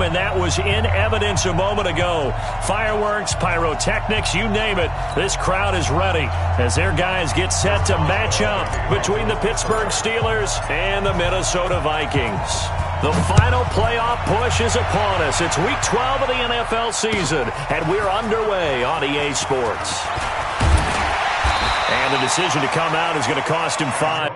game, and that was in evidence a moment ago. Fireworks, pyrotechnics, you name it. This crowd is ready as their guys get set to match up between the Pittsburgh Steelers and the Minnesota Vikings. The final playoff push is upon us. It's Week 12 of the NFL season, and we're underway on EA Sports. And the decision to come out is going to cost him 5.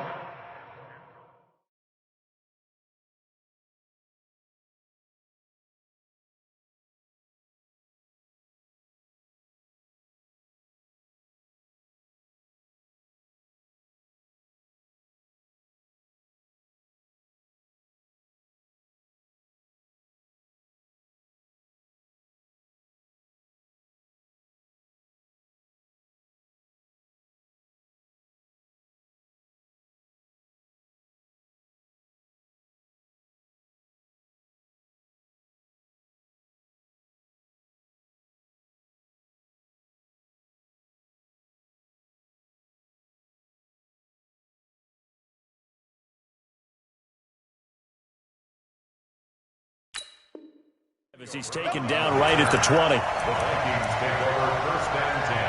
As he's taken down right at the 20. The Vikings take over first and 10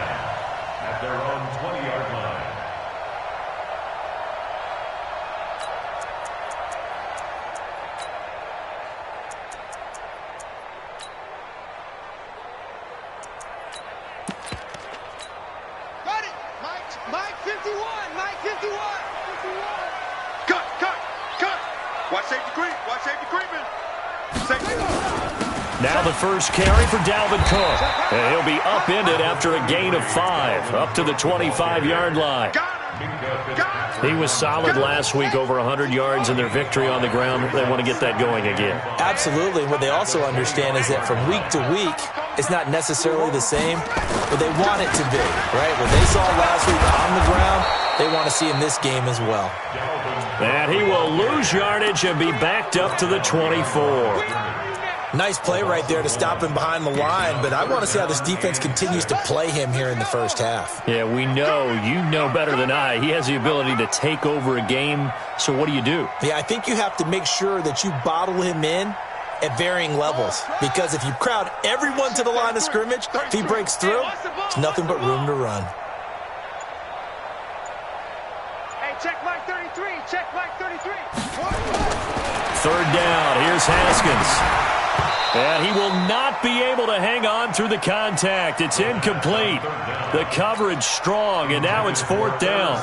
at their own 20-yard line. Got it! Mike 51! Mike 51! Cut! Watch safety creeping! Now the first carry for Dalvin Cook. And he'll be upended after a gain of 5, up to the 25-yard line. He was solid last week, over 100 yards in their victory on the ground. They want to get that going again. Absolutely. What they also understand is that from week to week, it's not necessarily the same, but they want it to be, right? What they saw last week on the ground, they want to see in this game as well. And he will lose yardage and be backed up to the 24. Nice play right there to stop him behind the line, but I want to see how this defense continues to play him here in the first half. Yeah, we know. You know better than I. He has the ability to take over a game, so what do you do? Yeah, I think you have to make sure that you bottle him in at varying levels, because if you crowd everyone to the line of scrimmage, if he breaks through, it's nothing but room to run. Hey, check Mike 33! Check Mike 33! Third down. Here's Haskins. And he will not be able to hang on through the contact. It's incomplete. The coverage strong, and now it's fourth down.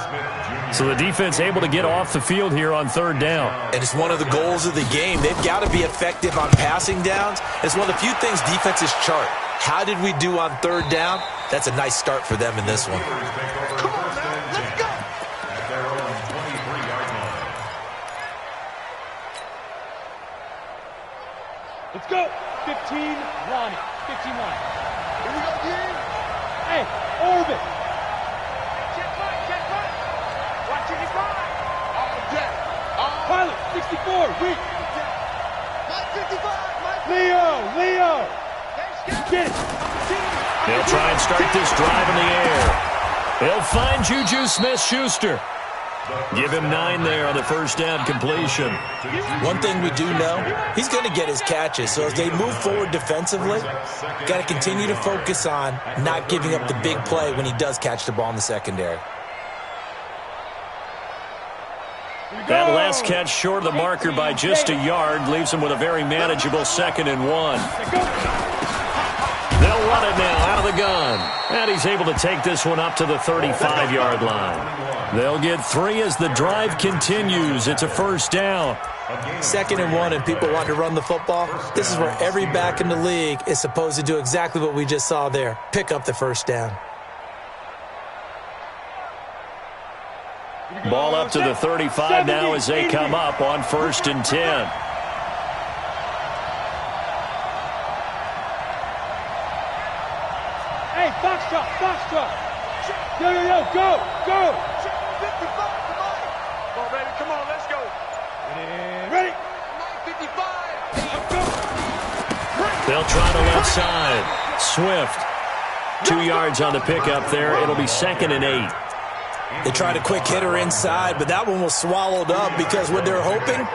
So the defense able to get off the field here on third down. And it's one of the goals of the game. They've got to be effective on passing downs. It's one of the few things defenses chart. How did we do on third down? That's a nice start for them in this one. Come on now, let's go! At their own 23-yard line. Let's go. 15, Ronnie. 15, Ronnie. Here we go, Dean! Hey, orbit. Check Mike! Watch it, he's right! All deck! Pilot, 64, reach. Mike 55! Mike Leo. Get it. They'll try and start this drive in the air. They'll find Juju Smith-Schuster. Give him 9 there on the first down completion. One thing we do know, he's going to get his catches. So as they move forward defensively, got to continue to focus on not giving up the big play when he does catch the ball in the secondary. That last catch short of the marker by just a yard leaves him with a very manageable 2nd and 1. They'll run it now out of the gun. And he's able to take this one up to the 35-yard line. They'll get 3 as the drive continues. It's a first down. 2nd and 1 and people want to run the football. This is where every back in the league is supposed to do exactly what we just saw there. Pick up the first down. Ball up to the 35 now as they come up on 1st and 10. Hey, Foxtrot. Yo, go. 55, come on, baby, come on, let's go. Ready. Mike 55! Let's go. They'll try the left side. Swift. 2 yards on the pickup there. It'll be 2nd and 8. They tried a quick hitter inside, but that one was swallowed up because what they're hoping,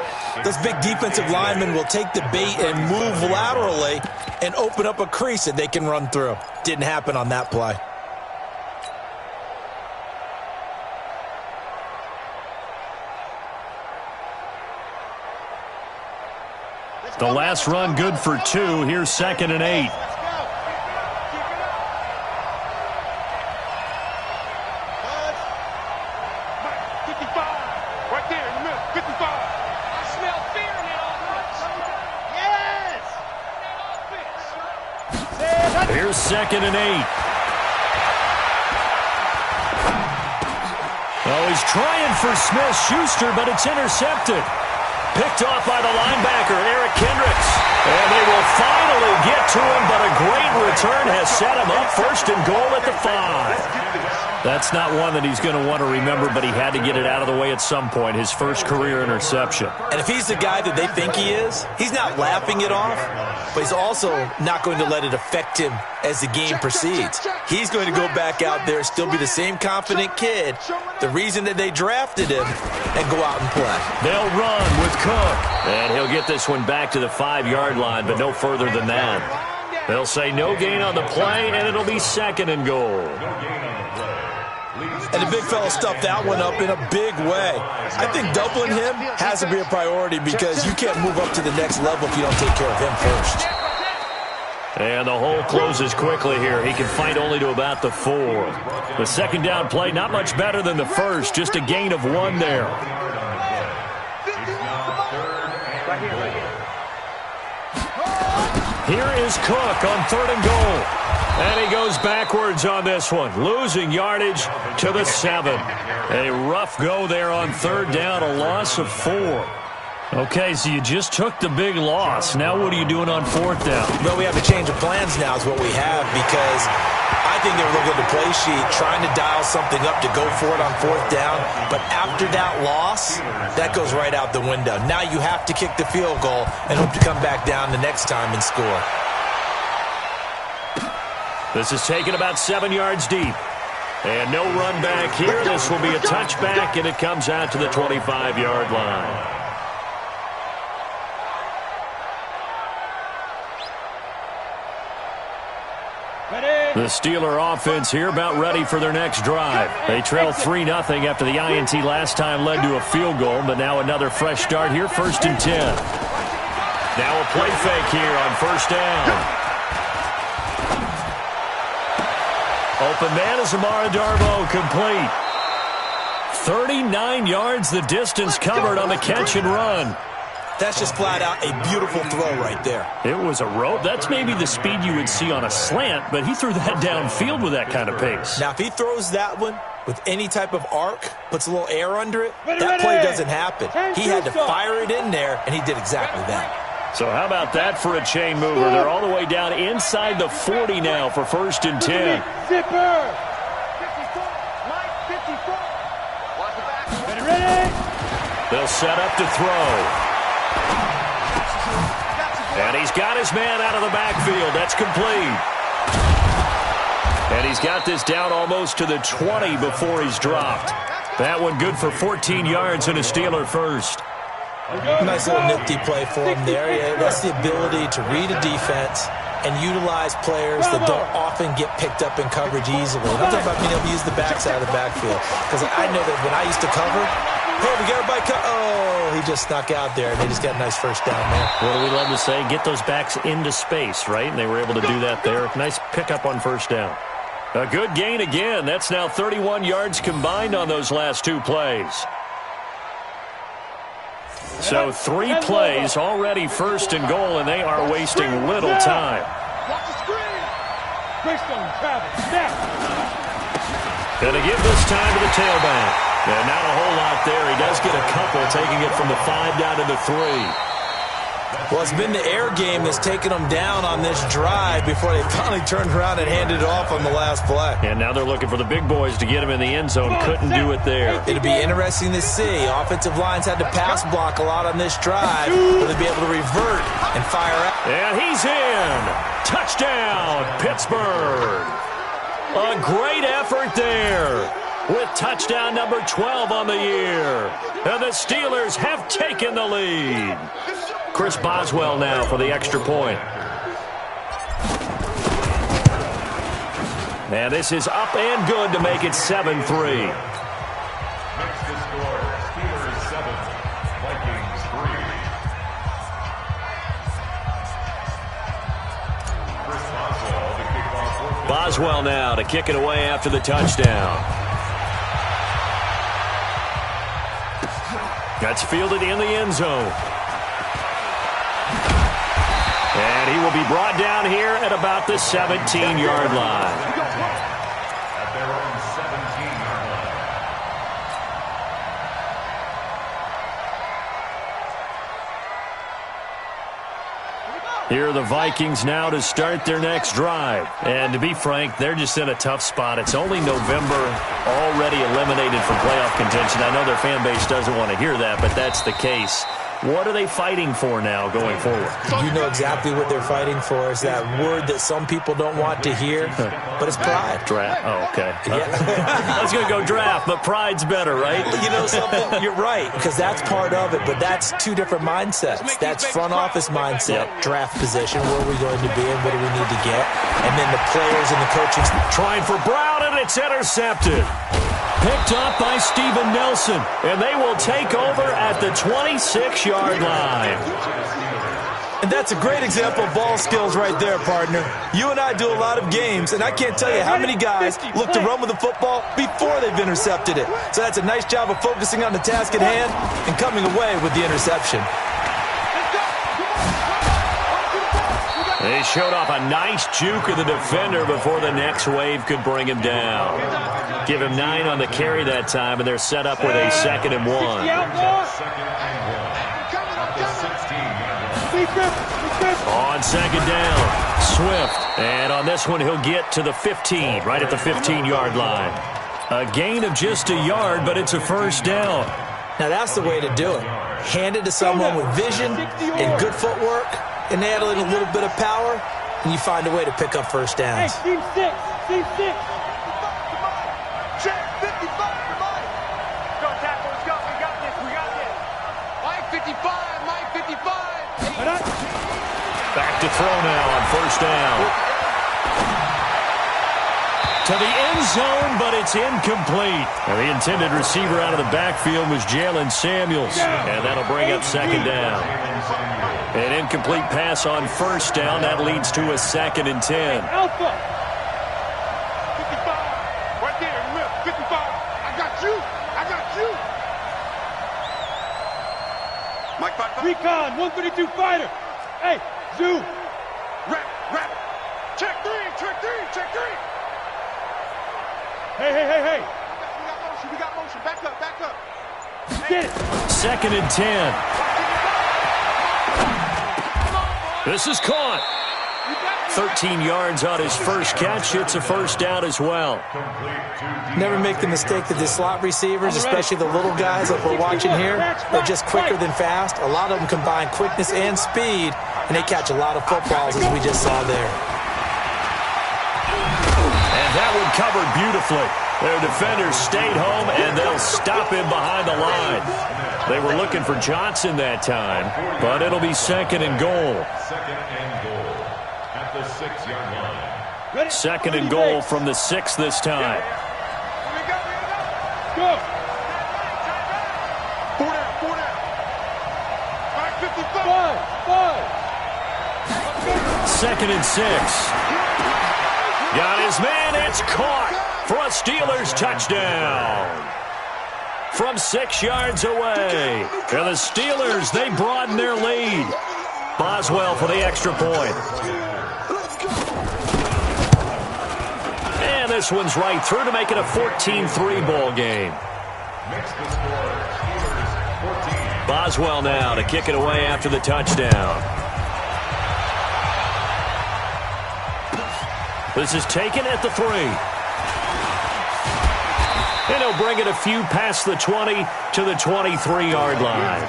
those big defensive linemen will take the bait and move laterally and open up a crease that they can run through. Didn't happen on that play. The last run good for 2. Here's 2nd and 8. Here's 2nd and 8. Oh, he's trying for Smith-Schuster, but it's intercepted. Picked off by the linebacker, Eric Kendricks. And they will finally get to him, but a great return has set him up 1st and goal at the 5. That's not one that he's going to want to remember, but he had to get it out of the way at some point, his first career interception. And if he's the guy that they think he is, he's not laughing it off, but he's also not going to let it affect him as the game proceeds. He's going to go back out there, still be the same confident kid, the reason that they drafted him, and go out and play. They'll run with Cook, and he'll get this one back to the 5-yard line, but no further than that. They'll say no gain on the play, and it'll be 2nd and goal. And the big fella stuffed that one up in a big way. I think doubling him has to be a priority because you can't move up to the next level if you don't take care of him first. And the hole closes quickly here. He can fight only to about the 4. The 2nd down play, not much better than the first, just a gain of 1 there. Here is Cook on 3rd and goal. And he goes backwards on this one, losing yardage to the 7. A rough go there on 3rd down, a loss of 4. Okay, so you just took the big loss. Now what are you doing on 4th down? Well, we have to change of plans now is what we have because I think they're looking at the play sheet, trying to dial something up to go for it on 4th down. But after that loss, that goes right out the window. Now you have to kick the field goal and hope to come back down the next time and score. This is taken about 7 yards deep. And no run back here. This will be a touchback, and it comes out to the 25-yard line. The Steeler offense here about ready for their next drive. They trail 3-0 after the INT last time led to a field goal, but now another fresh start here, 1st and 10. Now a play fake here on 1st down. Open man is Amara Darbo, complete. 39 yards the distance covered on the catch and run. That's just flat out a beautiful throw right there. It was a rope. That's maybe the speed you would see on a slant, but he threw that downfield with that kind of pace. Now, if he throws that one with any type of arc, puts a little air under it, that play doesn't happen. He had to fire it in there, and he did exactly that. So how about that for a chain mover? They're all the way down inside the 40 now for 1st and 10. Zipper. 54. Ready. They'll set up to throw. And he's got his man out of the backfield. That's complete. And he's got this down almost to the 20 before he's dropped. That one good for 14 yards and a Steeler first. Nice little nifty play for him there. Yeah, that's the ability to read a defense and utilize players that don't often get picked up in coverage easily. And I'm talking about being able to use the backside of the backfield. Because I know that when I used to cover, hey, we got everybody oh, he just snuck out there, and they just got a nice first down there. What do we love to say? Get those backs into space, right? And they were able to do that there. Nice pickup on 1st down. A good gain again. That's now 31 yards combined on those last 2 plays. So 3 plays already 1st and goal, and they are wasting little time. Going to give this time to the tailback. And not a whole lot there. He does get a couple, taking it from the 5 down to the 3. Well, it's been the air game that's taken them down on this drive before they finally turned around and handed it off on the last play. And now they're looking for the big boys to get him in the end zone. Couldn't do it there. It'll be interesting to see. Offensive lines had to pass block a lot on this drive. Will they be able to revert and fire out? And he's in. Touchdown, Pittsburgh. A great effort there. with touchdown number 12 on the year. And the Steelers have taken the lead. Chris Boswell now for the extra point. And this is up and good to make it 7-3. Makes the score Steelers 7, Vikings 3. Chris Boswell to kick off. Boswell now to kick it away after the touchdown. That's fielded in the end zone. And he will be brought down here at about the 17-yard line. At their own 17-yard line. Here are the Vikings now to start their next drive. And to be frank, they're just in a tough spot. It's only November, already eliminated from playoff contention. I know their fan base doesn't want to hear that, but that's the case. What are they fighting for now going forward? You know exactly what they're fighting for. Is that word that some people don't want to hear, but it's pride. Draft. Oh, okay. Yeah. I was going to go draft, but pride's better, right? You know something? You're right, because that's part of it, but that's two different mindsets. That's front office mindset, draft position, where are we going to be and what do we need to get, and then the players and the coaching. Trying for Brown, and it's intercepted. Picked up by Steven Nelson, and they will take over at the 26-yard line. And that's a great example of ball skills right there, partner. You and I do a lot of games, and I can't tell you how many guys look to run with the football before they've intercepted it. So that's a nice job of focusing on the task at hand and coming away with the interception. They showed off a nice juke of the defender before the next wave could bring him down. Give him 9 on the carry that time, and they're set up with a 2nd and 1. On 2nd down, Swift. And on this one, he'll get to the 15, right at the 15-yard line. A gain of just a yard, but it's a first down. Now that's the way to do it. Hand it to someone with vision and good footwork, and add in a little bit of power, and you find a way to pick up first downs. Hey, team 6, team 6. Check 55, Mike. Go, tackle, let's go. We got this, we got this. Mike 55, Mike 55. Back to throw now on first down. To the end zone, but it's incomplete. And the intended receiver out of the backfield was Jalen Samuels. And that'll bring up 2nd down. An incomplete pass on first down. That leads to a 2nd and 10. Alpha. 55. Right there, left, 55. I got you. I got you. Mike 55. Recon, 132 fighter. Hey, Zoo. Rap. Check 3, check 3. Hey. We got motion. Back up. Get it. 2nd and 10. This is caught. 13 yards on his first catch. It's a first down as well. Never make the mistake that the slot receivers, especially the little guys like we're watching here, are just quicker than fast. A lot of them combine quickness and speed, and they catch a lot of footballs, as we just saw there. And that one covered beautifully. Their defenders stayed home, and they'll stop him behind the line. They were looking for Johnson that time, but it'll be 2nd and goal. 2nd and goal at the 6-yard line. 2nd and goal from the 6 this time. Go. 4 down. Mike 55. 5. 2nd and 6. Got his man. It's caught for a Steelers touchdown. From 6 yards away. And the Steelers, they broaden their lead. Boswell for the extra point. And this one's right through to make it a 14-3 ball game. Boswell now to kick it away after the touchdown. This is taken at the 3. And he'll bring it a few past the 20 to the 23-yard line.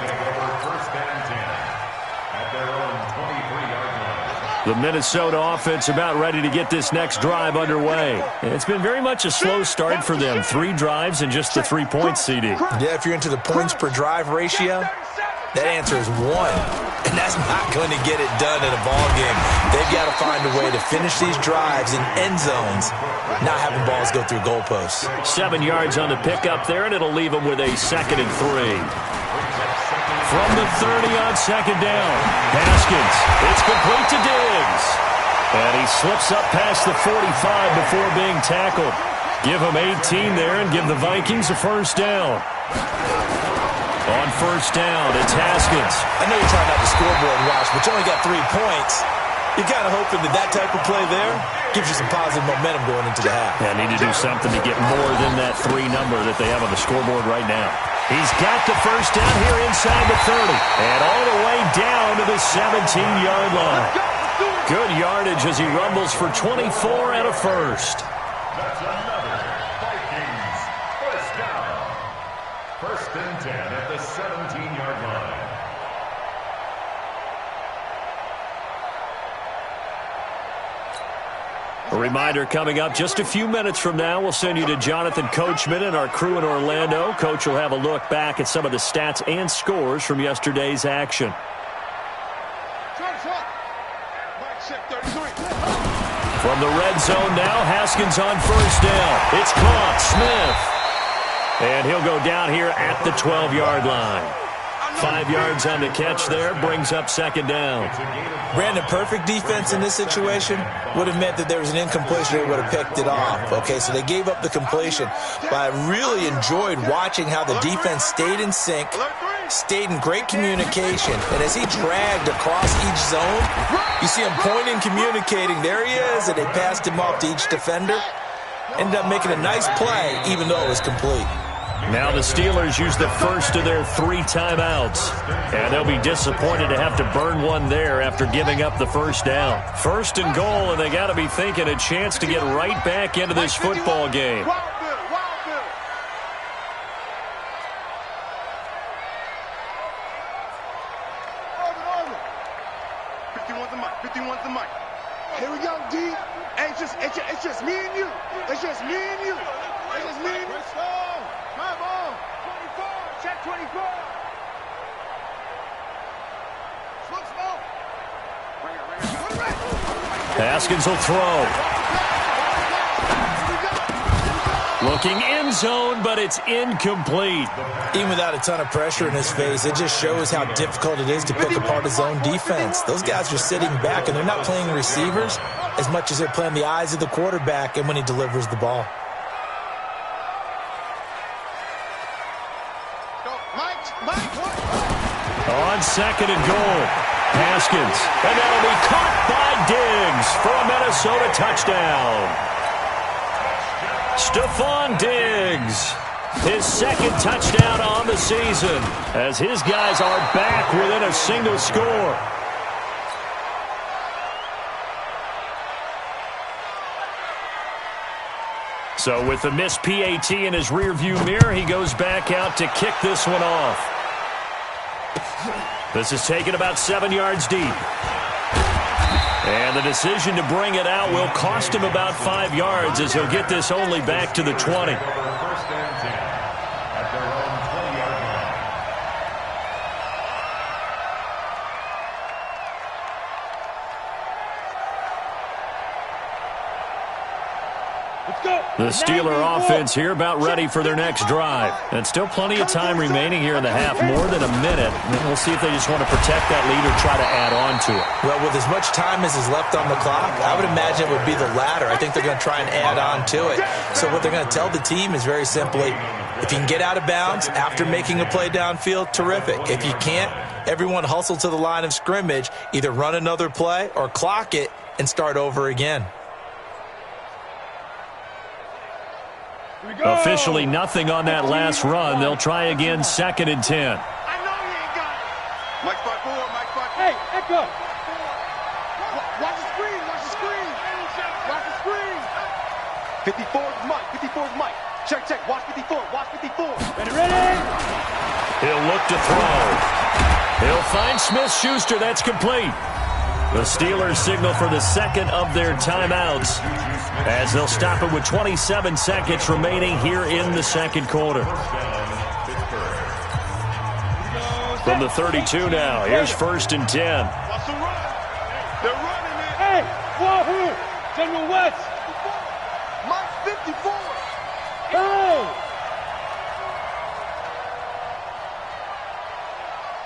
First and 10 at their own 23-yard line. The Minnesota offense about ready to get this next drive underway. It's been very much a slow start for them. 3 drives and just the 3 points, CD. Yeah, if you're into the points per drive ratio, that answer is 1. And that's not going to get it done in a ball game. They've got to find a way to finish these drives in end zones, not having balls go through goalposts. 7 yards on the pickup there, and it'll leave them with a 2nd and 3. From the 30 on 2nd down, Haskins. It's complete to Diggs. And he slips up past the 45 before being tackled. Give him 18 there and give the Vikings a 1st down. On 1st down, it's Haskins. I know you're trying not to scoreboard watch, but you only got 3 points. You're kind of hoping that that type of play there gives you some positive momentum going into the half. Yeah, need to do something to get more than that 3 number that they have on the scoreboard right now. He's got the 1st down here inside the 30. And all the way down to the 17-yard line. Good yardage as he rumbles for 24 and a 1st. That's another Vikings 1st down. 1st and 10 at the 17-yard line. A reminder coming up just a few minutes from now. We'll send you to Jonathan Coachman and our crew in Orlando. Coach will have a look back at some of the stats and scores from yesterday's action. From the red zone now, Haskins on 1st down. It's caught, Smith. And he'll go down here at the 12-yard line. 5 yards on the catch there, brings up 2nd down. Brandon, perfect defense in this situation would have meant that there was an incompletion. They would have picked it off. Okay, so they gave up the completion. But I really enjoyed watching how the defense stayed in sync, stayed in great communication. And as he dragged across each zone, you see him pointing, communicating. There he is, and they passed him off to each defender. Ended up making a nice play, even though it was complete. Now the Steelers use the 1st of their 3 timeouts. And they'll be disappointed to have to burn one there after giving up the 1st down. 1st and goal, and they got to be thinking a chance to get right back into this football game. Here we go, D. It's just me and you. It's just me and you. It's just me and you. Come on. 24. Check 24. Haskins will throw. Looking end zone, but it's incomplete. Even without a ton of pressure in his face, it just shows how difficult it is to pick apart his own defense. Those guys are sitting back, and they're not playing receivers as much as they're playing the eyes of the quarterback and when he delivers the ball. On 2nd and goal, Haskins. And that'll be caught by Diggs for a Minnesota touchdown. Stephon Diggs, his 2nd touchdown on the season, as his guys are back within a single score. So with the missed PAT in his rearview mirror, he goes back out to kick this one off. This is taken about 7 yards deep. And the decision to bring it out will cost him about 5 yards as he'll get this only back to the 20. 1st and 10 at their own 20-yard line. The Steeler offense here about ready for their next drive. And still plenty of time remaining here in the half, more than a minute. And we'll see if they just want to protect that lead or try to add on to it. Well, with as much time as is left on the clock, I would imagine it would be the latter. I think they're going to try and add on to it. So what they're going to tell the team is very simply, if you can get out of bounds after making a play downfield, terrific. If you can't, everyone hustle to the line of scrimmage, either run another play or clock it and start over again. Officially nothing on that last run. They'll try again 2nd and 10. I know you ain't got it. Mike spot 4, Mike spot 4. Hey, Echo. Watch the screen, watch the screen. Watch the screen. 54 is Mike, 54 is Mike. Check, watch 54, watch 54. Ready? He'll look to throw. He'll find Smith-Schuster. That's complete. The Steelers signal for the second of their timeouts as they'll stop it with 27 seconds remaining here in the second quarter. From the 32 now, here's 1st and 10. Watch the run. They're running it. Hey, Wahoo! General West! Mike 54. Hey!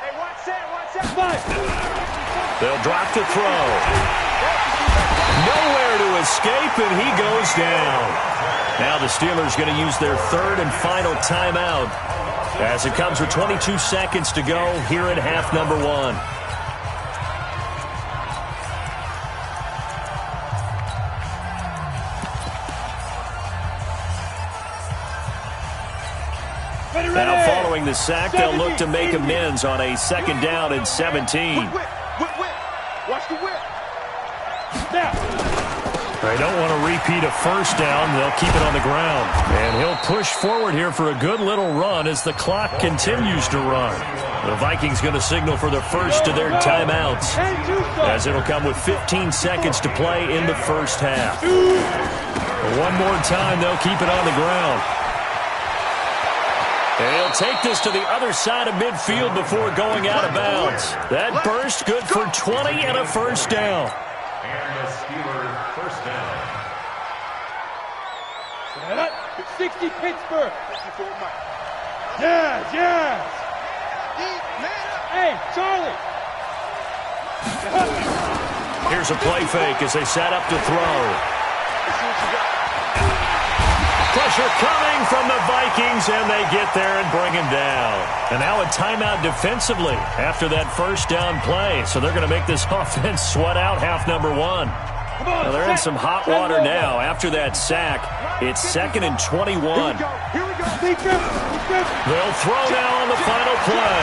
Hey, watch that, watch that. Mike! They'll drop to throw. Nowhere to escape, and he goes down. Now the Steelers going to use their third and final timeout as it comes with 22 seconds to go here at half number 1. Now following the sack, they'll look to make amends on a 2nd down and 17. Whip. Watch the whip. Now! They don't want to repeat a 1st down. They'll keep it on the ground. And he'll push forward here for a good little run as the clock continues to run. The Vikings going to signal for the first of their timeouts as it'll come with 15 seconds to play in the first half. One more time, they'll keep it on the ground. And he'll take this to the other side of midfield before going out of bounds. That burst good for 20 and a 1st down. And the Steelers' 1st down. 60 Pittsburgh. 54 Mike. Yes. Hey, Charlie. Here's a play fake as they set up to throw. Let's see what you got. Pressure coming from the Vikings, and they get there and bring him down. And now a timeout defensively after that 1st down play. So they're going to make this offense sweat out half number 1. Well, they're in some hot water now after that sack. It's 2nd and 21. Here we go. They'll throw now on the final play.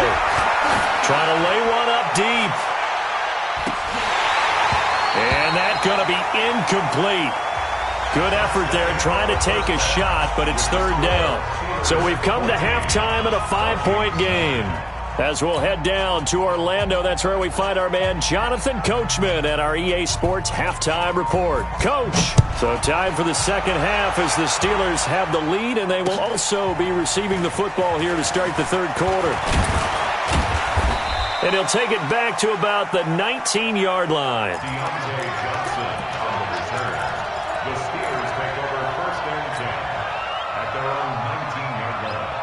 Trying to lay one up deep. And that's going to be incomplete. Good effort there trying to take a shot, but it's 3rd down. So we've come to halftime in a 5-point game. As we'll head down to Orlando, that's where we find our man Jonathan Coachman at our EA Sports Halftime Report. Coach, so time for the second half as the Steelers have the lead, and they will also be receiving the football here to start the 3rd quarter. And he'll take it back to about the 19-yard line. The Steelers take over 1st and 10 at their own 19-yard line.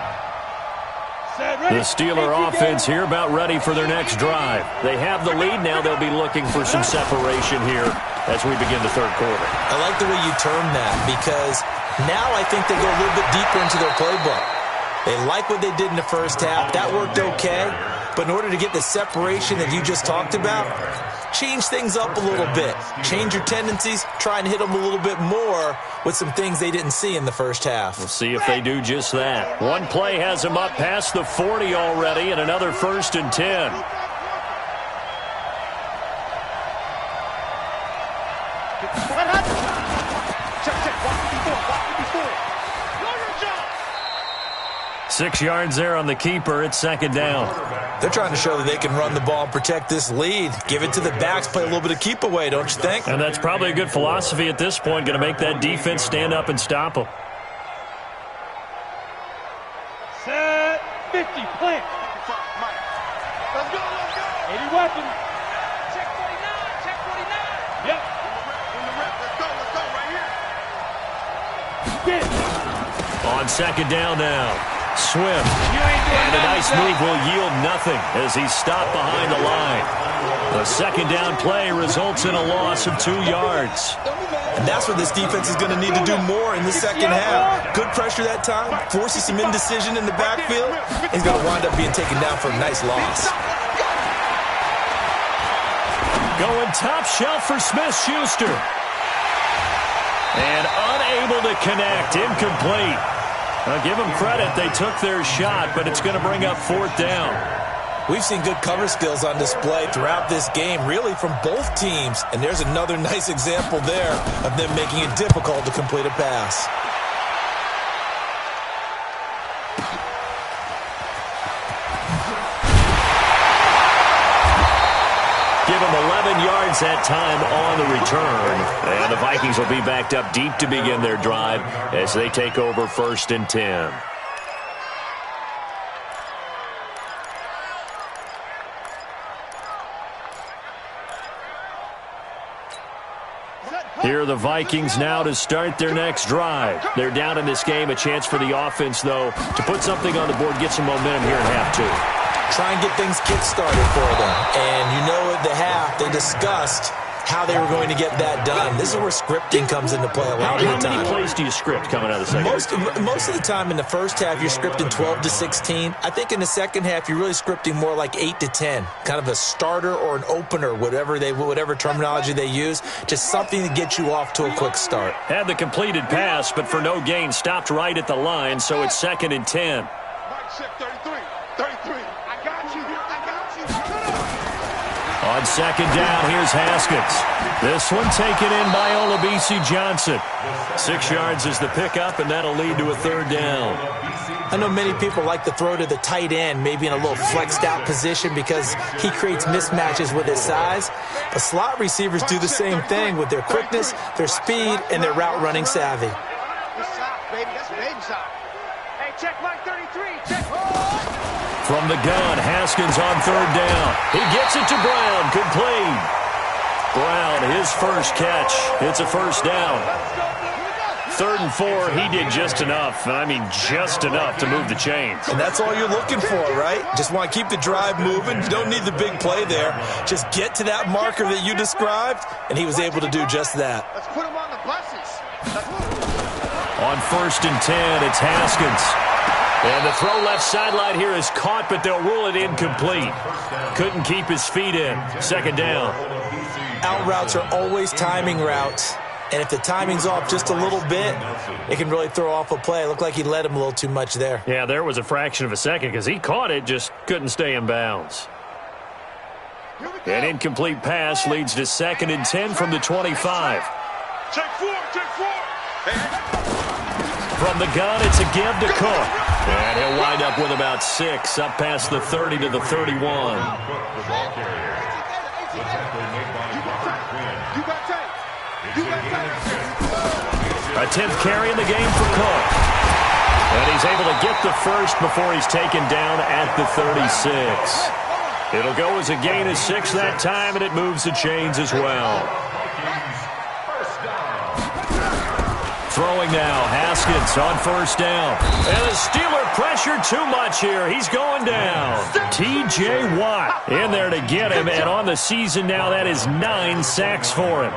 The Steeler offense here about ready for their next drive. They have the lead. Now they'll be looking for some separation here as we begin the 3rd quarter. I like the way you term that because now I think they go a little bit deeper into their playbook. They like what they did in the 1st half. That worked okay. But in order to get the separation that you just talked about, change things up a little bit. Change your tendencies. Try and hit them a little bit more with some things they didn't see in the 1st half. We'll see if they do just that. One play has them up past the 40 already, and another 1st and 10. Check. Watch before. 6 yards there on the keeper. It's 2nd down. They're trying to show that they can run the ball and protect this lead. Give it to the backs, play a little bit of keep away, don't you think? And that's probably a good philosophy at this point, going to make that defense stand up and stop them. Set 50, plant. Mike. Let's go. 80 weapons. Check 49. Yep. In the rep. Let's go right here. Get. On 2nd down now. Swim. And a nice move will yield nothing as he's stopped behind the line. The 2nd down play results in a loss of 2 yards. And that's what this defense is going to need to do more in the 2nd half. Good pressure that time, forces some indecision in the backfield. He's going to wind up being taken down for a nice loss. Going top shelf for Smith-Schuster. And unable to connect. Incomplete. Now, give them credit. They took their shot, but it's going to bring up 4th down. We've seen good cover skills on display throughout this game, really from both teams. And there's another nice example there of them making it difficult to complete a pass. Give him 11 yards gains that time on the return. And the Vikings will be backed up deep to begin their drive as they take over 1st and 10. Here are the Vikings now to start their next drive. They're down in this game. A chance for the offense, though, to put something on the board, get some momentum here in half two. Try and get things kick-started for them. And you know at the half, they discussed how they were going to get that done. This is where scripting comes into play a lot of the time. How many plays do you script coming out of the second? Most of the time in the first half, you're scripting 12 to 16. I think in the second half, you're really scripting more like 8 to 10. Kind of a starter or an opener, whatever terminology they use. Just something to get you off to a quick start. Had the completed pass, but for no gain, stopped right at the line, so it's 2nd and 10. Mike check 33. 33. I got you. On 2nd down, here's Haskins. This one taken in by Olabisi Johnson. 6 yards is the pickup, and that'll lead to a 3rd down. I know many people like to throw to the tight end, maybe in a little flexed out position because he creates mismatches with his size. But slot receivers do the same thing with their quickness, their speed, and their route running savvy. That's shot, baby. That's baby shot. Hey, check Mike 33. Check. From the gun, Haskins on 3rd down. He gets it to Brown, complete. Brown, his first catch. It's a 1st down. 3rd and 4, he did just enough. I mean, just enough to move the chains. And that's all you're looking for, right? Just want to keep the drive moving. You don't need the big play there. Just get to that marker that you described, and he was able to do just that. Let's put him on the buses. On 1st and 10, it's Haskins. And the throw left sideline here is caught, but they'll rule it incomplete. Couldn't keep his feet in. 2nd down. Out routes are always timing routes. And if the timing's off just a little bit, it can really throw off a play. It looked like he led him a little too much there. Yeah, there was a fraction of a second because he caught it, just couldn't stay in bounds. An incomplete pass leads to 2nd and 10 from the 25. Check 4. Check 4. From the gun, it's a give to Cook. And he'll wind up with about 6, up past the 30 to the 31. A 10th carry in the game for Cook. And he's able to get the first before he's taken down at the 36. It'll go as a gain of 6 that time, and it moves the chains as well. Throwing now, Haskins on 1st down. And the Steeler pressure too much here. He's going down. T.J. Watt in there to get him, and on the season now, that is 9 sacks for him.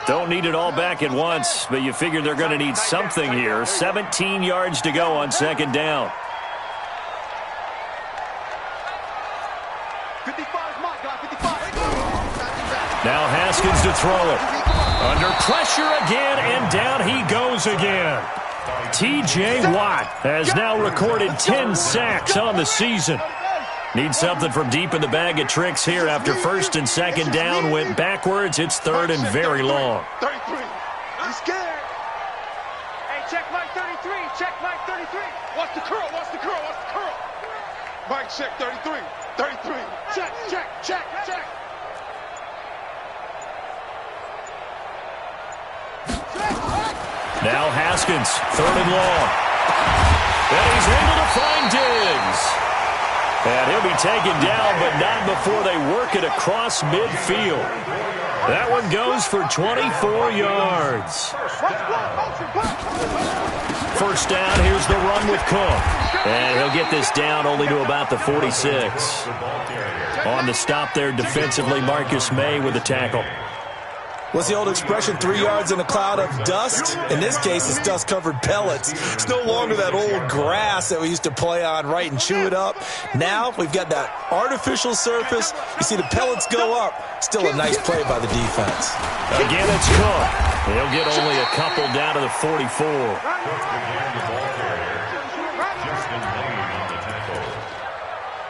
Don't need it all back at once, but you figure they're going to need something here. 17 yards to go on 2nd down. 55, my God, 55. Now Haskins to throw it. Under pressure again, and down he goes again. T.J. Watt has now recorded 10 sacks on the season. Needs something from deep in the bag of tricks here after 1st and 2nd down went backwards. It's 3rd and very long. 33. He's scared. Hey, check Mike 33. Check Mike 33. Watch the curl. Watch the curl. Watch the curl. Mike check 33. 33. Check, check, check, check. Now Haskins, 3rd and long. And he's able to find Diggs. And he'll be taken down, but not before they work it across midfield. That one goes for 24 yards. 1st down, here's the run with Cook. And he'll get this down only to about the 46. On the stop there defensively, Marcus May with the tackle. What's the old expression, 3 yards in a cloud of dust? In this case, it's dust-covered pellets. It's no longer that old grass that we used to play on, right, and chew it up. Now we've got that artificial surface. You see the pellets go up. Still a nice play by the defense. Again, it's Cook. He'll get only a couple down to the 44.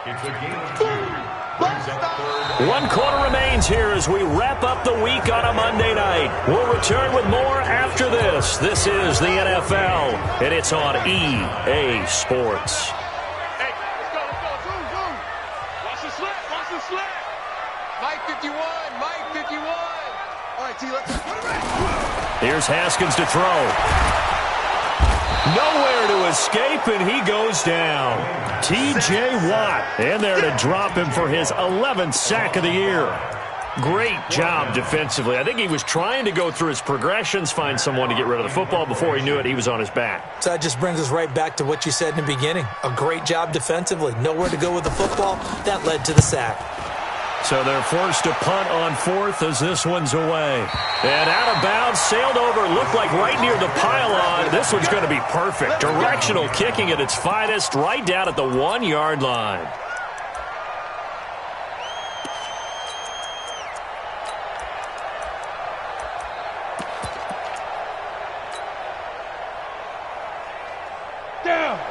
It's a game of 2. 1 quarter remains here as we wrap up the week on a Monday night. We'll return with more after this. This is the NFL, and it's on EA Sports. Hey, let's go, let's go. Zoom, zoom. Watch the slip, watch the slip. Mike 51, Mike 51. Here's Haskins to throw. Nowhere to escape, and he goes down. T.J. Watt in there to drop him for his 11th sack of the year. Great job defensively. I think he was trying to go through his progressions, find someone to get rid of the football. Before he knew it, he was on his back. So that just brings us right back to what you said in the beginning. A great job defensively. Nowhere to go with the football. That led to the sack. So they're forced to punt on fourth as this one's away. And out of bounds, sailed over, looked like right near the pylon. This one's going to be perfect. Directional kicking at its finest, right down at the 1-yard line.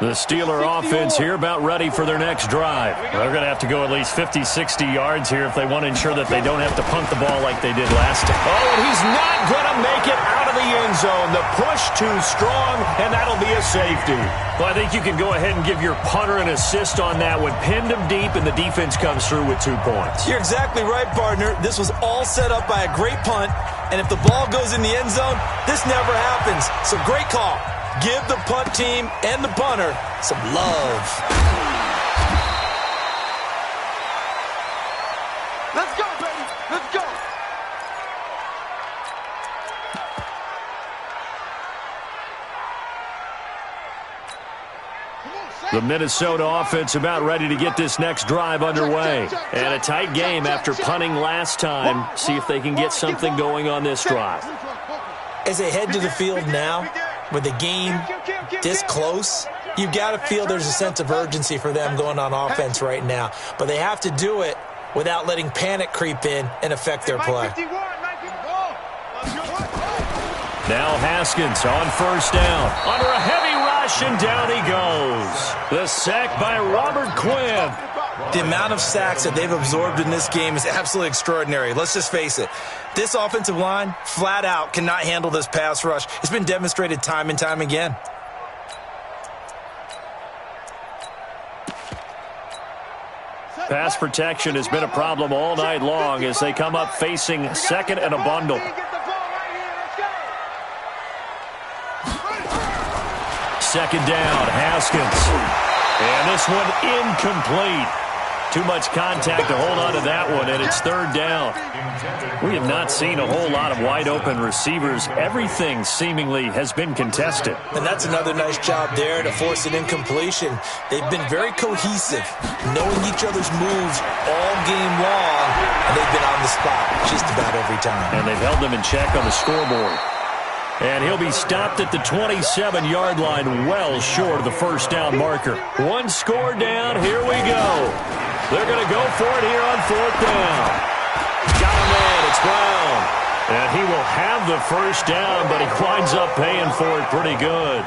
The Steeler offense here about ready for their next drive. They're going to have to go at least 50, 60 yards here if they want to ensure that they don't have to punt the ball like they did last time. Oh, and he's not going to make it out of the end zone. The push too strong, and that'll be a safety. Well, I think you can go ahead and give your punter an assist on that one. Pinned him deep, and the defense comes through with 2 points. You're exactly right, partner. This was all set up by a great punt, and if the ball goes in the end zone, this never happens. So great call. Give the punt team and the punter some love. Let's go, baby. Let's go. The Minnesota offense about ready to get this next drive underway. And a tight game after punting last time. See if they can get something going on this drive. As they head to the field now, with the game this close, you've got to feel there's a sense of urgency for them going on offense right now. But they have to do it without letting panic creep in and affect their play. Now Haskins on first down. Under a heavy rush, and down he goes. The sack by Robert Quinn. The amount of sacks that they've absorbed in this game is absolutely extraordinary. Let's just face it. This offensive line, flat out, cannot handle this pass rush. It's been demonstrated time and time again. Pass protection has been a problem all night long as they come up facing second and a bundle. Second down, Haskins. And this one incomplete. Too much contact to hold on to that one, and it's third down. We have not seen a whole lot of wide-open receivers. Everything seemingly has been contested. And that's another nice job there to force an incompletion. They've been very cohesive, knowing each other's moves all game long, and they've been on the spot just about every time. And they've held them in check on the scoreboard. And he'll be stopped at the 27-yard line, well short of the first down marker. One score down, here we go. They're going to go for it here on fourth down. Got him in, it's Brown. And he will have the first down, but he winds up paying for it pretty good.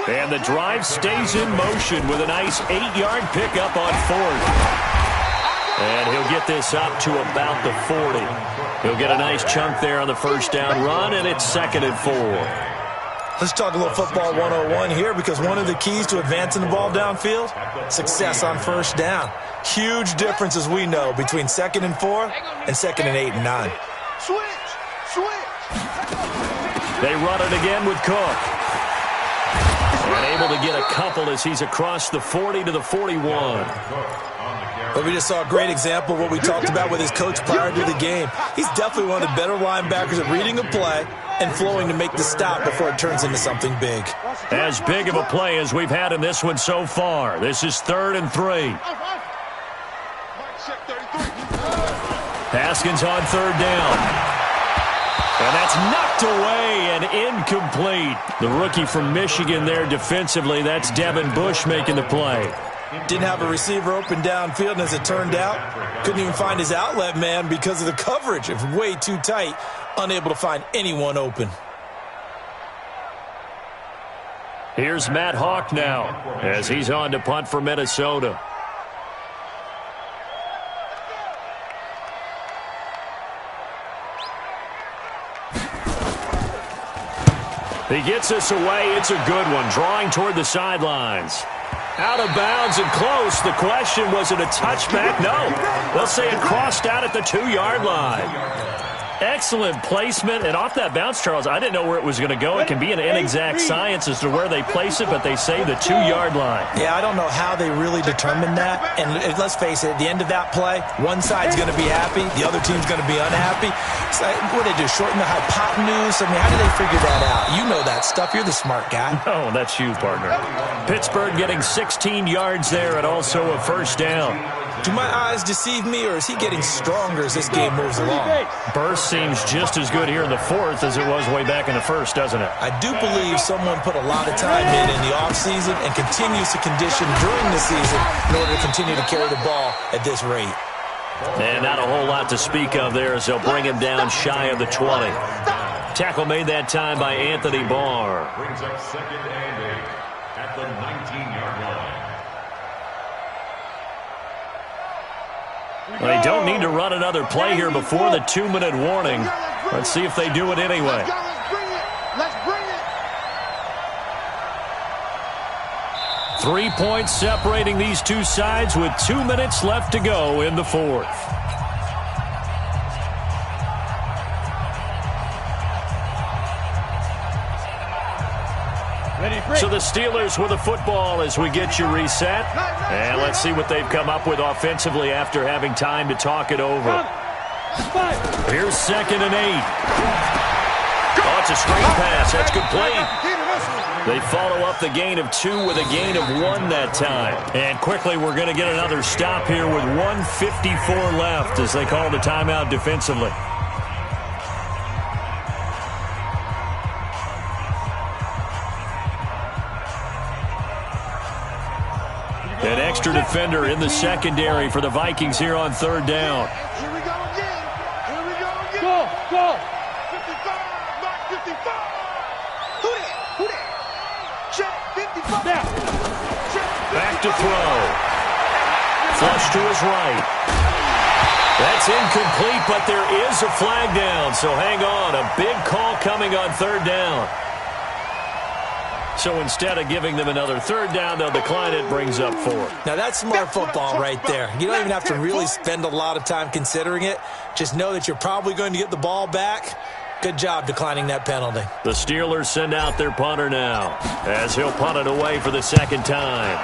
And the drive stays in motion with a nice 8-yard pickup on fourth. And he'll get this up to about the 40. He'll get a nice chunk there on the first down run, and it's second and 4. Let's talk a little football 101 here, because one of the keys to advancing the ball downfield, success on first down. Huge difference, as we know, between second and 4 and second and 8 and 9. They run it again with Cook. And able to get a couple as he's across the 40 to the 41. But we just saw a great example of what we talked about with his coach prior to the game. He's definitely one of the better linebackers at reading a play and flowing to make the stop before it turns into something big. As big of a play as we've had in this one so far. This is 3rd and 3. Haskins on 3rd down. And that's knocked away and incomplete. The rookie from Michigan there defensively. That's Devin Bush making the play. Didn't have a receiver open downfield, and as it turned out, couldn't even find his outlet man because of the coverage. It was way too tight, unable to find anyone open. Here's Matt Hawk now as he's on to punt for Minnesota. He gets us away. It's a good one, drawing toward the sidelines. Out of bounds and close. The question, was it a touchback? No. They'll say it crossed out at the 2-yard line. Excellent placement, and off that bounce, Charles, I didn't know where it was going to go. It can be an inexact science as to where they place it, but they say the 2-yard line. Yeah, I don't know how they really determined that. And let's face it, at the end of that play, one side's going to be happy, the other team's going to be unhappy. So, what do they do, shorten the hypotenuse? I mean, how do they figure that out? You know that stuff. You're the smart guy. Oh, that's you, partner. Pittsburgh getting 16 yards there and also a first down. Do my eyes deceive me, or is he getting stronger as this game moves along? Burst seems just as good here in the fourth as it was way back in the first, doesn't it? I do believe someone put a lot of time in the offseason and continues to condition during the season in order to continue to carry the ball at this rate. And not a whole lot to speak of there as they'll bring him down shy of the 20. Tackle made that time by Anthony Barr. Brings up 2nd and 8 at the 19-yard line. Well, they don't need to run another play here before the 2-minute warning. Let's see if they do it anyway. Let's bring it. 3 points separating these two sides with 2 minutes left to go in the fourth. So the Steelers with the football as we get you reset. And let's see what they've come up with offensively after having time to talk it over. Here's 2nd and 8. Oh, it's a screen pass. That's complete. They follow up the gain of 2 with a gain of 1 that time. And quickly we're going to get another stop here with 1:54 left as they call the timeout defensively. An extra defender in the secondary for the Vikings here on 3rd down. Here we go again. Here we go again. Go. 55, Mark 55. Who that? Check 55. Now. Back to throw. Flush to his right. That's incomplete, but there is a flag down, so hang on. A big call coming on 3rd down. So instead of giving them another 3rd down, they'll decline it, brings up 4th. Now, that's smart football right there. You don't even have to really spend a lot of time considering it. Just know that you're probably going to get the ball back. Good job declining that penalty. The Steelers send out their punter now as he'll punt it away for the 2nd time.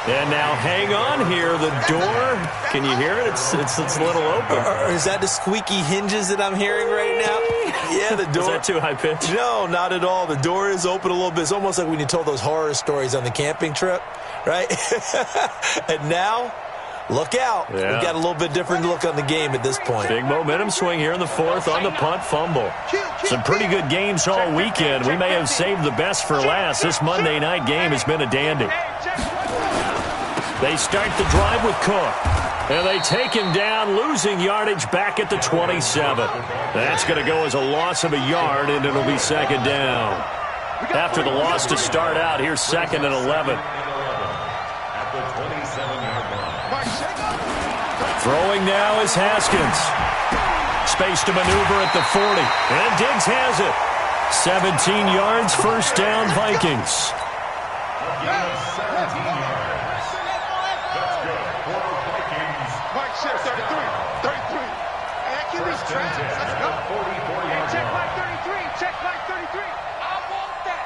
And now hang on here. The door, can you hear it? It's a little open. Is that the squeaky hinges that I'm hearing right now? Yeah, the door. Is that too high pitch? No, not at all. The door is open a little bit. It's almost like when you told those horror stories on the camping trip, right? And now, look out. Yeah. We've got a little bit different look on the game at this point. Big momentum swing here in the fourth on the punt fumble. Some pretty good games all weekend. We may have saved the best for last. This Monday night game has been a dandy. They start the drive with Cook. And they take him down, losing yardage back at the 27. That's going to go as a loss of a yard, and it'll be 2nd down. After the loss to start out, here's 2nd and 11. At the 27-yard line. Throwing now is Haskins. Space to maneuver at the 40. And Diggs has it. 17 yards, 1st down, Vikings. A gain of 17 yards. That's good for the Vikings. Mike check 33. 33. And QB's trash. Let's go. 44-yard Check line. Mike 33. Check Mike 33. I want that.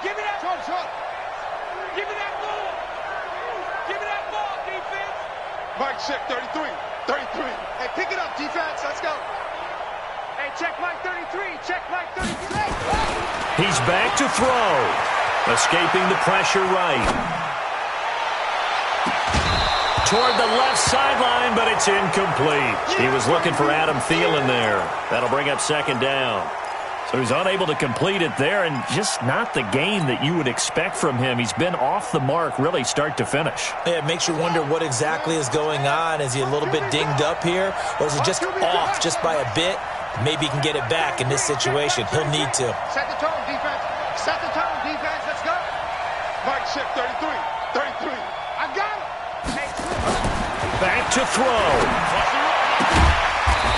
Give me that. Short. Give me that ball. Give me that ball, defense. Mike check 33. 33. Hey, pick it up, defense. Let's go. Hey, check Mike 33. Check Mike 33. He's back to throw. Escaping the pressure right. Toward the left sideline, but it's incomplete. He was looking for Adam Thielen there. That'll bring up 2nd down. So he's unable to complete it there, and just not the game that you would expect from him. He's been off the mark really start to finish. Yeah, it makes you wonder what exactly is going on. Is he a little bit dinged up here, or is he just off just by a bit? Maybe he can get it back in this situation. He'll need to. Set the tone, defense. Set the tone, defense. Let's go. Mike check 33. 33. I got it. Back to throw.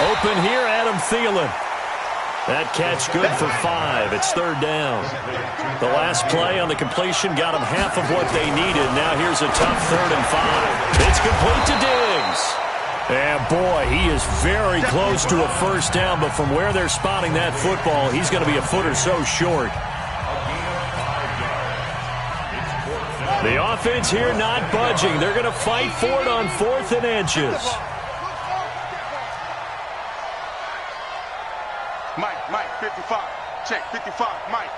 Open here, Adam Thielen. That catch good for 5. It's 3rd down. The last play on the completion got them half of what they needed. Now here's a tough 3rd and 5. It's complete to Diggs. And boy, he is very close to a first down, but from where they're spotting that football, he's going to be a foot or so short. The offense here not budging. They're going to fight for it on 4th and inches. Mike, 55. Check, 55, Mike.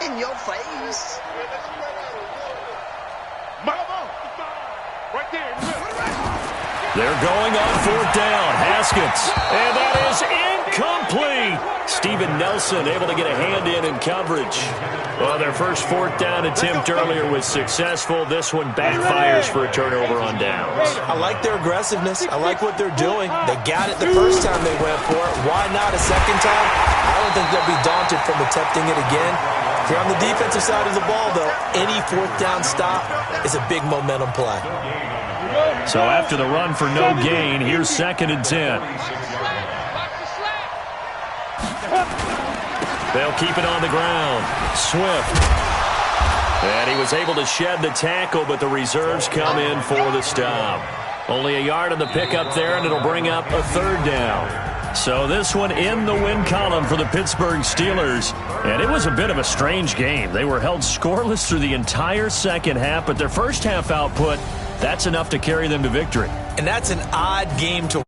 In your face. Right there in the middle. They're going on 4th down. Haskins. And that is incomplete. Steven Nelson able to get a hand in coverage. Well, their first 4th down attempt earlier was successful. This one backfires for a turnover on downs. I like their aggressiveness. I like what they're doing. They got it the first time they went for it. Why not a second time? I don't think they'll be daunted from attempting it again. If you're on the defensive side of the ball, though, any 4th down stop is a big momentum play. So after the run for no gain, here's 2nd and 10. They'll keep it on the ground. Swift. And he was able to shed the tackle, but the reserves come in for the stop. Only a yard on the pickup there, and it'll bring up a 3rd down. So this one in the win column for the Pittsburgh Steelers. And it was a bit of a strange game. They were held scoreless through the entire second half, but their first half output, that's enough to carry them to victory. And that's an odd game to.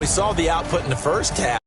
We saw the output in the first half.